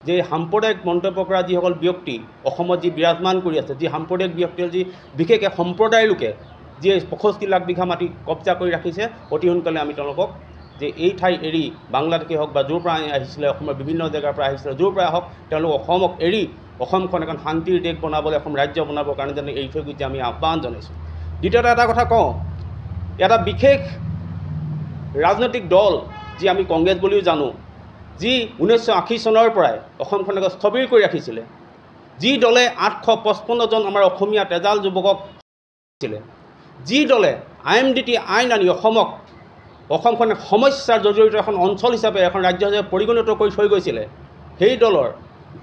যে সাম্প্ৰদায়িক মন্তব্য কৰা যিসকল ব্যক্তি অসমত যি বিৰাজমান কৰি আছে, যি সাম্প্ৰদায়িক ব্যক্তিয়ে যি বিশেষকৈ সম্প্ৰদায়ৰ লোকে যি 65 লাখ বিঘা মাটি কব্জা কৰি ৰাখিছে, অতি সোনকালে আমি তেওঁলোকক যে এই ঠাই এৰি বাংলাদেশে হওক বা য'ৰ পৰা আহিছিলে, অসমৰ বিভিন্ন জেগাৰ পৰা আহিছিলে, য'ৰ পৰা হওক তেওঁলোক অসমক এৰি অসমখন এখন শান্তিৰ দেশ বনাবলৈ, অসম ৰাজ্য বনাবৰ কাৰণে যেনে এৰি থৈ গৈছে আমি আহ্বান জনাইছোঁ। দ্বিতীয়তে এটা কথা কওঁ, এটা বিশেষ ৰাজনৈতিক দল যি আমি কংগ্ৰেছ বুলিও জানো, যি 1980 চনৰ পৰাই অসমখনক স্থবিৰ কৰি ৰাখিছিলে, যি দলে 855 জন আমাৰ অসমীয়া তেজাল যুৱকক ছিলে, যি দলে IMDT আইন আনি অসমখন সমস্যাৰ জড়িত এখন অঞ্চল হিচাপে, এখন ৰাজ্য হিচাপে পৰিগণিত কৰি থৈ গৈছিলে, সেই দলৰ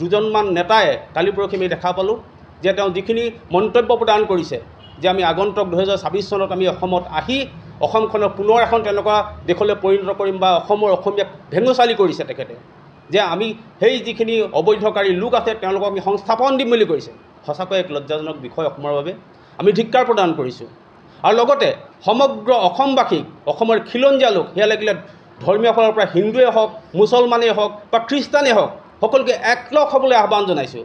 দুজনমান নেতাই কালি পৰহি আমি দেখা পালোঁ যে তেওঁ যিখিনি মন্তব্য প্ৰদান কৰিছে যে আমি আগন্তুক 2026 চনত আমি অসমত আহি অসমখনক পুনৰ এখন তেনেকুৱা দেশলৈ পৰিণত কৰিম বা অসমীয়াক ভেঙুচালি কৰিছে তেখেতে, যে আমি সেই যিখিনি অবৈধকাৰী লোক আছে তেওঁলোকক আমি সংস্থাপন দিম বুলি কৰিছে। সঁচাকৈ এক লজ্জাজনক বিষয় অসমৰ বাবে, আমি ধিক্কাৰ প্ৰদান কৰিছোঁ। আৰু লগতে সমগ্ৰ অসমবাসীক, অসমৰ খিলঞ্জীয়া লোক, সেয়া লাগিলে ধৰ্মীয় ফালৰ পৰা হিন্দুৱে হওক, মুছলমানেই হওক বা খ্ৰীষ্টানেই হওক, সকলোকে একলগ হ'বলৈ আহ্বান জনাইছোঁ।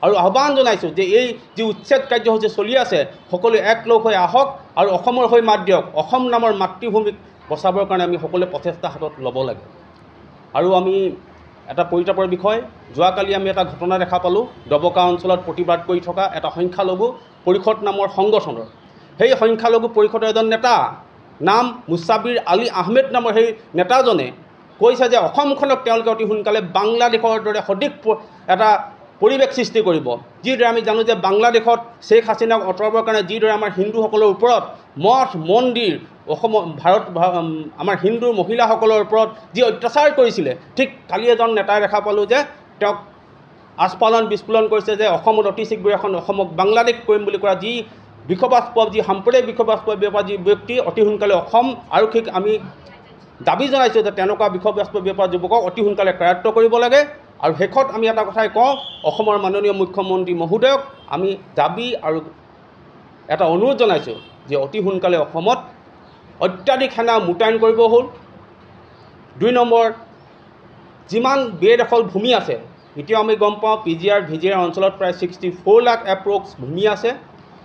আৰু আহ্বান জনাইছোঁ যে এই যি উচ্ছেদ কাৰ্যসূচী চলি আছে, সকলোৱে একলগ হৈ আহক আৰু অসমৰ হৈ মাত দিয়ক। অসম নামৰ মাতৃভূমিক বচাবৰ কাৰণে আমি সকলোৱে প্ৰচেষ্টা হাতত ল'ব লাগে। আৰু আমি এটা পৰিতাপৰ বিষয়, যোৱাকালি আমি এটা ঘটনা দেখা পালোঁ, ডবকা অঞ্চলত প্ৰতিবাদ কৰি থকা এটা সংখ্যালঘু পৰিষদ নামৰ সংগঠনৰ, সেই সংখ্যালঘু পৰিষদৰ এজন নেতা নাম মুছাবিৰ আলী আহমেদ নামৰ সেই নেতাজনে কৈছে যে অসমখনক তেওঁলোকে অতি সোনকালে বাংলাদেশৰ দৰে সদৃশ এটা পৰিৱেশ সৃষ্টি কৰিব। যিদৰে আমি জানো যে বাংলাদেশত শ্বেখ হাছিনাক আঁতৰাবৰ কাৰণে যিদৰে আমাৰ হিন্দুসকলৰ ওপৰত মঠ মন্দিৰ, আমাৰ হিন্দু মহিলাসকলৰ ওপৰত যি অত্যাচাৰ কৰিছিলে, ঠিক কালি এজন নেতাই দেখা পালোঁ যে তেওঁক আস্ফালন বিস্ফোৰণ কৰিছে যে অসমত অতি শীঘ্ৰে এখন অসমক বাংলাদেশ কৰিম বুলি কৰা যি বিষবাস্পৱ, যি সাম্প্ৰদায়িক বিষবাস্পৱ যি ব্যক্তি, অতি সোনকালে অসম আৰক্ষীক আমি দাবী জনাইছোঁ যে তেনেকুৱা বিষবাস্পৱ যুৱকক অতি সোনকালে কাৰায়ত্ব কৰিব লাগে। আৰু শেষত আমি এটা কথাই কওঁ, অসমৰ মাননীয় মুখ্যমন্ত্ৰী মহোদয়ক আমি দাবী আৰু এটা অনুৰোধ জনাইছোঁ যে অতি সোনকালে অসমত অত্যাধিক সেনা মোতায়েন কৰিব হ'ল। 2 নম্বৰ, যিমান বেদখল ভূমি আছে, এতিয়াও আমি গম পাওঁ PGR VGR অঞ্চলত প্ৰায় 64 লাখ এপ্ৰক্স ভূমি আছে,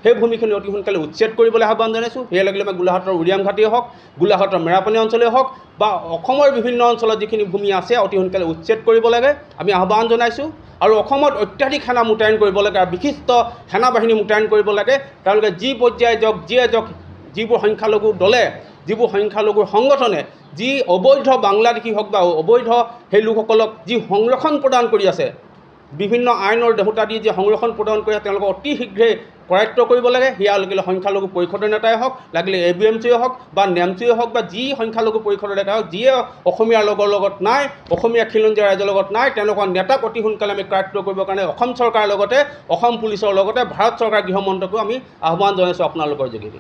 সেই ভূমিখিনি অতি সোনকালে উচ্ছেদ কৰিবলৈ আহ্বান জনাইছোঁ। সেয়া লাগিলে আমাৰ গোলাঘাটৰ উৰিয়াম ঘাটেই হওক, গোলাঘাটৰ মেৰাপানী অঞ্চলেই হওক বা অসমৰ বিভিন্ন অঞ্চলত যিখিনি ভূমি আছে অতি সোনকালে উচ্ছেদ কৰিব লাগে, আমি আহ্বান জনাইছোঁ। আৰু অসমত অত্যাধিক সেনা মোতায়েন কৰিব লাগে আৰু বিশিষ্ট সেনাবাহিনী মোতায়েন কৰিব লাগে। তেওঁলোকে যি পৰ্যায়ে যাওক, যিয়ে যাওক, যিবোৰ সংখ্যালঘু দলে, যিবোৰ সংখ্যালঘুৰ সংগঠনে যি অবৈধ বাংলাদেশী হওক বা অবৈধ সেই লোকসকলক যি সংৰক্ষণ প্ৰদান কৰি আছে, বিভিন্ন আইনৰ দেহতা দি যি সংৰক্ষণ প্ৰদান কৰি আছে, তেওঁলোকক অতি শীঘ্ৰে কৰায়ত্ব কৰিব লাগে। সেয়া লাগিলে সংখ্যালঘু পৰিষদৰ নেতাই হওক, লাগিলে ABMCয়ে হওক বা NAMCয়ে হওক বা যি সংখ্যালঘু পৰিষদৰ নেতা হওক, যিয়ে অসমীয়াৰ লগত নাই, অসমীয়া খিলঞ্জীয়া ৰাইজৰ লগত নাই, তেনেকুৱা নেতাক অতি সোনকালে আমি কৰায়ত্ব কৰিবৰ কাৰণে অসম চৰকাৰৰ লগতে, অসম পুলিচৰ লগতে ভাৰত চৰকাৰ গৃহমন্ত্ৰীকো আমি আহ্বান জনাইছোঁ আপোনালোকৰ যোগেদি।